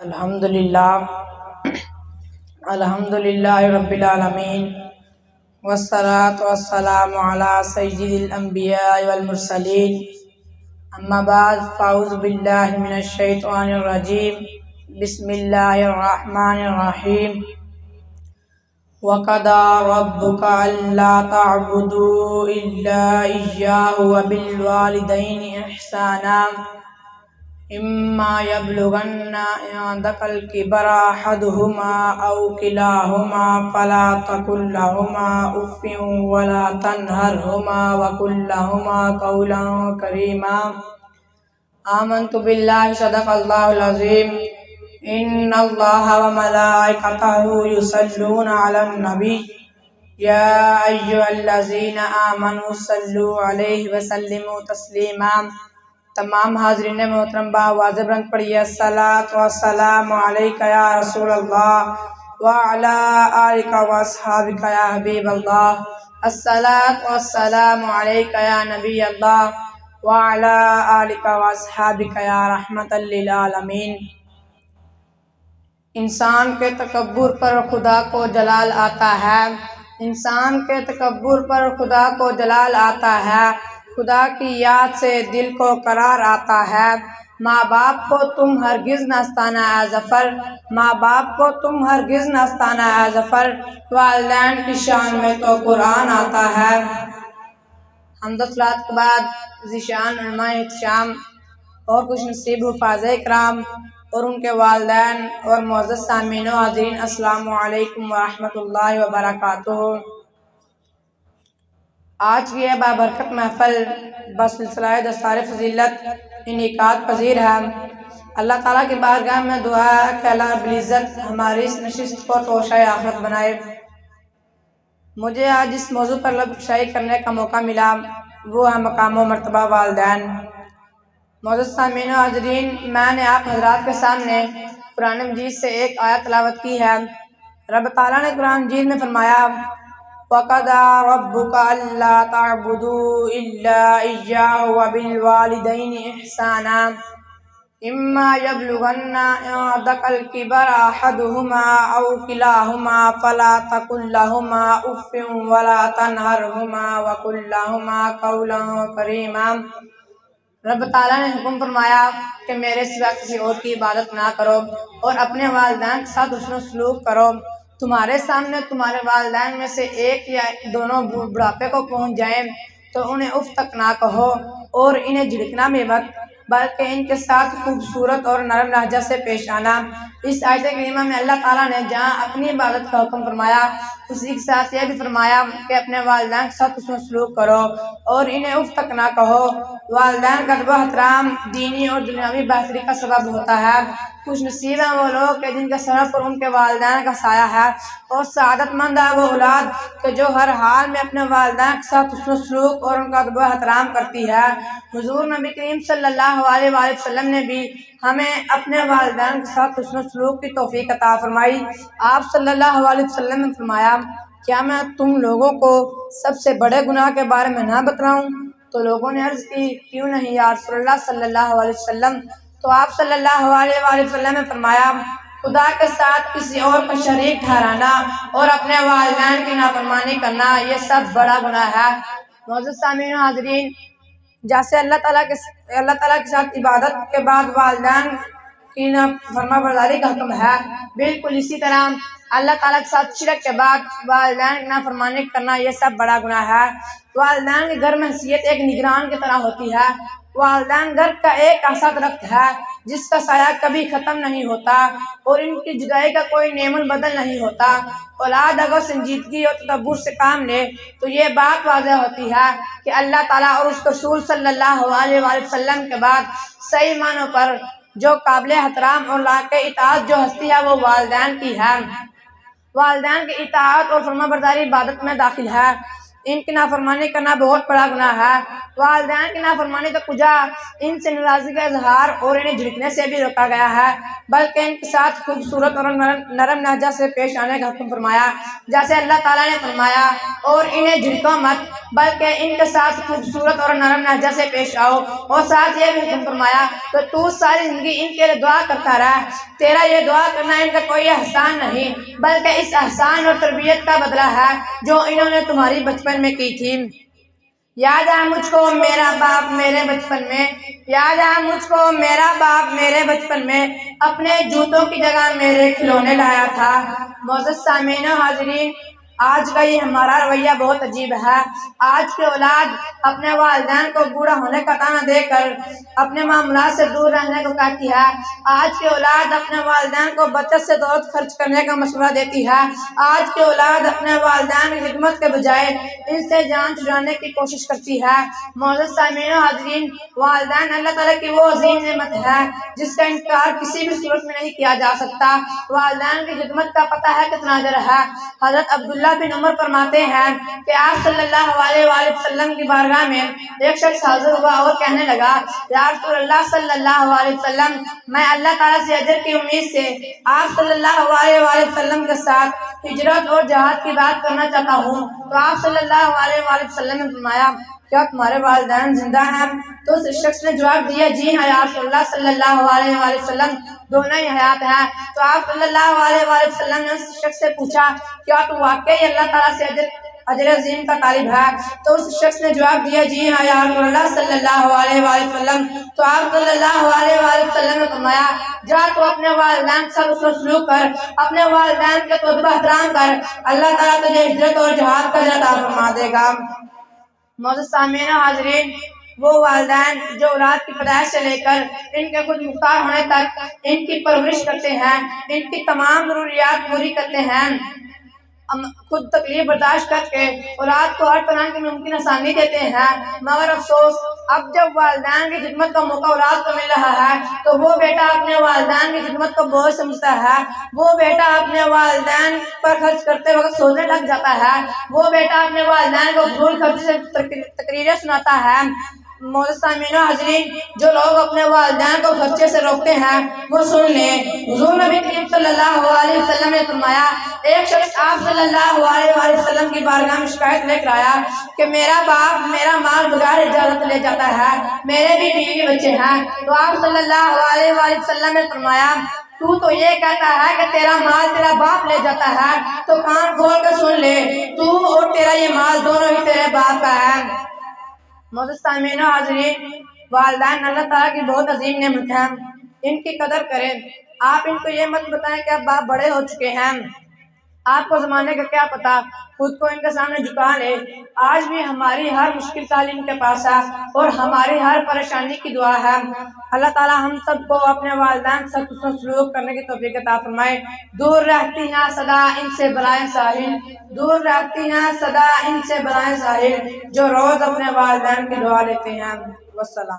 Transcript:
الحمدللہ رب العالمین والصلاة والسلام علی سید الانبیاء والمرسلین اما بعد فاعوذ باللہ من الشیطان الرجیم بسم اللہ الرحمن الرحیم وَقَضَىٰ رَبُّكَ أَلَّا تَعْبُدُوا إِلَّا إِيَّاهُ وَبِالْوَالِدَيْنِ إِحْسَانًا إِمَّا يَبْلُغَنَّ عِندَكَ الْكِبَرَ أَحَدُهُمَا أَوْ كِلَاهُمَا فَلَا تَقُل لَّهُمَا أُفٍّ وَلَا تَنْهَرْهُمَا وَقُل لَّهُمَا قَوْلًا كَرِيمًا آمنت باللہ صدق اللہ العظیم ان اللہ وملائکتہ یصلون علی النبی یا ایھا الذین آمنوا صلوا علیہ وسلموا تسلیما۔ تمام حاضرین محترم بآواز بلند پڑھیے الصلاۃ والسلام علیک یا رسول اللہ وعلی آلک واصحابک یا حبیب اللہ، الصلاۃ والسلام علیک یا نبی اللہ وعلی آلک واصحابک یا رحمۃ للعالمین۔ انسان کے تکبر پر خدا کو جلال آتا ہے، انسان کے تکبر پر خدا کو جلال آتا ہے، خدا کی یاد سے دل کو قرار آتا ہے۔ ماں باپ کو تم ہرگز نہ ستانا اے ظفر، ماں باپ کو تم ہرگز نہ ستانا اے ظفر، والدین کی شان میں تو قرآن آتا ہے۔ حمد و صلوات کے بعد ذیشان علماء احتشام اور خوش نصیب حفاظ کرام اور ان کے والدین اور معزز سامعین و حاضرین، السلام علیکم ورحمۃ اللہ وبرکاتہ۔ آج کی یہ بابرکت محفل بسلسلہ دستار فضیلت انعقاد پذیر ہے۔ اللہ تعالیٰ کی بارگاہ میں دعا ہے کہ اللہ رب العزت ہماری اس نشست کو توشہ آخرت بنائے۔ مجھے آج اس موضوع پر لب کشائی کرنے کا موقع ملا، وہ ہے مقام و مرتبہ والدین۔ معزز سامعین و حاضرین، میں نے آپ حضرات کے سامنے قرآن مجید سے ایک آیت تلاوت کی ہے۔ رب تعالیٰ نے قرآن مجید میں فرمایا وَقَضَىٰ رَبُّكَ أَلَّا تَعْبُدُوا إِلَّا إِيَّاهُ وَبِالْوَالِدَيْنِ إِحْسَانًا إِمَّا يَبْلُغَنَّ عِندَكَ الْكِبَرَ أَحَدُهُمَا أَوْ كِلَاهُمَا فَلَا تَقُل لَّهُمَا أُفٍّ وَلَا تَنْهَرْهُمَا وَقُل لَّهُمَا قَوْلًا كَرِيمًا۔ رب تعالیٰ نے حکم فرمایا کہ میرے سوا کسی اور کی عبادت نہ کرو اور اپنے والدین کے ساتھ حسن و سلوک کرو۔ تمہارے سامنے تمہارے والدین میں سے ایک یا دونوں بڑھاپے کو پہنچ جائیں تو انہیں اف تک نہ کہو اور انہیں جھڑکنا بھی مت، بلکہ ان کے ساتھ خوبصورت اور نرم لہجہ سے پیش آنا۔ اس آیت کریمہ میں اللہ تعالیٰ نے جہاں اپنی عبادت کا حکم فرمایا، اسی کے ساتھ یہ بھی فرمایا کہ اپنے والدین کے ساتھ حسن سلوک کرو اور انہیں اف تک نہ کہو۔ والدین کا ادب و احترام دینی اور دنیاوی بہتری کا سبب ہوتا ہے۔ خوش نصیب ہیں وہ لوگ کہ جن کے سر پر ان کے والدین کا سایہ ہے، اور سعادت مند ہے وہ اولاد کہ جو ہر حال میں اپنے والدین کے ساتھ حسن سلوک اور ان کا ادب و احترام کرتی ہے۔ حضور نبی کریم صلی اللہ علیہ وآلہ وسلم نے بھی ہمیں اپنے والدین کے ساتھ حسن سلوک کی توفیق عطا فرمائی۔ آپ صلی اللہ علیہ وسلم نے فرمایا کیا میں تم لوگوں کو سب سے بڑے گناہ کے بارے میں نہ بتلاؤں؟ تو لوگوں نے عرض کی کیوں نہیں یا رسول اللہ صلی اللہ علیہ وسلم؟ تو آپ صلی اللہ علیہ وآلہ وسلم نے فرمایا خدا کے ساتھ کسی اور کو شریک ٹھہرانا اور اپنے والدین کی نافرمانی کرنا یہ سب بڑا گناہ ہے۔ معزز سامعین و حاضرین، جیسے اللہ تعالیٰ کے ساتھ عبادت کے بعد والدین کی فرما برداری کا حکم ہے، بالکل اسی طرح اللہ تعالیٰ کے ساتھ شرک کے بعد والدین کی نافرمانی کرنا یہ سب بڑا گناہ ہے۔ والدین کے گھر میں حیثیت ایک نگران کی طرح ہوتی ہے۔ والدین گھر کا ایک ایسا درخت ہے جس کا سایہ کبھی ختم نہیں ہوتا اور ان کی جدائی کا کوئی نعم البدل نہیں ہوتا۔ اولاد اگر سنجیدگی اور تدبر سے کام لے تو یہ بات واضح ہوتی ہے کہ اللہ تعالیٰ اور اس کے رسول صلی اللہ علیہ وآلہ وسلم کے بعد صحیح معنوں پر جو قابل احترام اور لائق اطاعت جو ہستی ہے وہ والدین کی ہے۔ والدین کی اطاعت اور فرما برداری عبادت میں داخل ہے۔ ان کی نافرمانی کرنا بہت بڑا گناہ ہے۔ والدین کی نافرمانی تو کجا ان سے ناراضگی کا اظہار اور انہیں جھڑکنے سے بھی روکا گیا ہے، بلکہ ان کے ساتھ خوبصورت اور نرم لہجہ سے پیش آنے کا حکم فرمایا، جیسے اللہ تعالیٰ نے فرمایا اور انہیں جھڑکو مت بلکہ ان کے ساتھ خوبصورت اور نرم لہجہ سے پیش آؤ، اور ساتھ یہ بھی حکم فرمایا کہ تو ساری زندگی ان کے لیے دعا کرتا رہ، تیرا یہ دعا کرنا ان کا کوئی احسان نہیں بلکہ اس احسان اور تربیت کا بدلہ ہے جو انہوں نے تمہاری بچپن میں کی تھی۔ یاد ہے مجھ کو میرا باپ میرے بچپن میں، یاد ہے مجھ کو میرا باپ میرے بچپن میں اپنے جوتوں کی جگہ میرے کھلونے لایا تھا۔ معزز سامعین و حاضرین، آج کا یہ ہمارا رویہ بہت عجیب ہے۔ آج کی اولاد اپنے والدین کو بوڑھا ہونے کا طعنہ دے کر اپنے معاملات سے دور رہنے کو کہتی ہے۔ آج کی اولاد اپنے والدین کو بچت سے دولت خرچ کرنے کا مشورہ دیتی ہے۔ آج کی اولاد اپنے والدین کی خدمت کے بجائے ان سے جان چھڑانے کی کوشش کرتی ہے۔ معزز سامعین و حاضرین، والدین اللہ تعالیٰ کی وہ عظیم نعمت ہے جس کا انکار کسی بھی صورت میں نہیں کیا جا سکتا۔ والدین کی خدمت کا پتہ ہے کتنا اجر ہے۔ حضرت عبداللہ بن عمر فرماتے ہیں کہ آپ صلی اللہ علیہ وآلہ وسلم کی بارگاہ میں ایک شخص حاضر ہوا اور کہنے لگا، یا رسول اللہ صلی اللہ علیہ وسلم، میں اللہ تعالیٰ سے اجر کی امید سے آپ صلی اللہ علیہ وآلہ وسلم کے ساتھ ہجرت اور جہاد کی بات کرنا چاہتا ہوں۔ تو آپ صلی اللہ علیہ وآلہ وسلم نے فرمایا، کیا تمہارے والدین زندہ ہیں؟ تو اس شخص نے جواب دیا، جی ہاں یا رسول اللہ صلی اللہ علیہ وآلہ وسلم، دونوں ہی حیات ہیں۔ تو آپ صلی اللہ علیہ وآلہ وسلم نے اس شخص سے پوچھا، کیا تو واقعی اللہ تعالیٰ سے اجر عظیم کا طالب ہے؟ تو اس شخص نے جواب دیا، جی ہاں یا رسول اللہ صلی اللہ علیہ وآلہ وسلم۔ تو آپ صلی اللہ علیہ وآلہ وسلم نے فرمایا، جا تو اپنے والدین کے ساتھ حسن سلوک کر، اپنے والدین کے ادب احترام کر، اللہ تعالیٰ تجھے ہجرت اور جہاد کا اجر عطا فرما دے گا۔ معزز سامعین و حاضرین، وہ والدین جو اولاد کی پیدائش سے لے کر ان کے خود مختار ہونے تک ان کی پرورش کرتے ہیں، ان کی تمام ضروریات پوری کرتے ہیں، خود تکلیف برداشت کر کے اولاد کو ہر طرح کی ممکن آسانی دیتے ہیں، مگر افسوس اب جب والدین کی خدمت کا موقع اولاد کو مل رہا ہے تو وہ بیٹا اپنے والدین کی خدمت کو بوجھ سمجھتا ہے، وہ بیٹا اپنے والدین پر خرچ کرتے وقت سوچنے لگ جاتا ہے، وہ بیٹا اپنے والدین کو فضول خرچی سے تقریریں سناتا ہے۔ معزز سامعین و حاضرین، جو لوگ اپنے والدین کو خرچے سے روکتے ہیں وہ سن لیں، حضور نبی کریم صلی اللہ علیہ وسلم نے فرمایا، ایک شخص آپ صلی اللہ علیہ وآلہ وسلم کی بارگاہ میں شکایت لے کر آیا کہ میرا باپ میرا مال بغیر اجازت لے جاتا ہے، میرے بھی بیوی بچے ہیں۔ تو آپ صلی اللہ علیہ وآلہ وسلم نے فرمایا، تو یہ کہتا ہے کہ تیرا مال تیرا باپ لے جاتا ہے، تو کان کھول کر سن لے، تو اور تیرا یہ مال دونوں ہی تیرے باپ کا ہے۔ معزز سامعین و حاضرین، والدین اللہ تعالیٰ کی بہت عظیم نعمت ہے، ان کی قدر کریں۔ آپ ان کو یہ مت بتائیں کہ اب باپ بڑے ہو چکے ہیں، آپ کو زمانے کا کیا پتا، خود کو ان کے سامنے جھکا لے۔ آج بھی ہماری ہر مشکل تعلیم کے پاس ہے اور ہماری ہر پریشانی کی دعا ہے۔ اللہ تعالیٰ ہم سب کو اپنے والدین سے حسن سلوک کرنے کی توفیق عطا فرمائے۔ دور رہتی ہیں سدا ان سے بلائیں ساحل، دور رہتی ہیں سدا ان سے بلائیں ساحل، جو روز اپنے والدین کی دعا لیتے ہیں۔ والسلام۔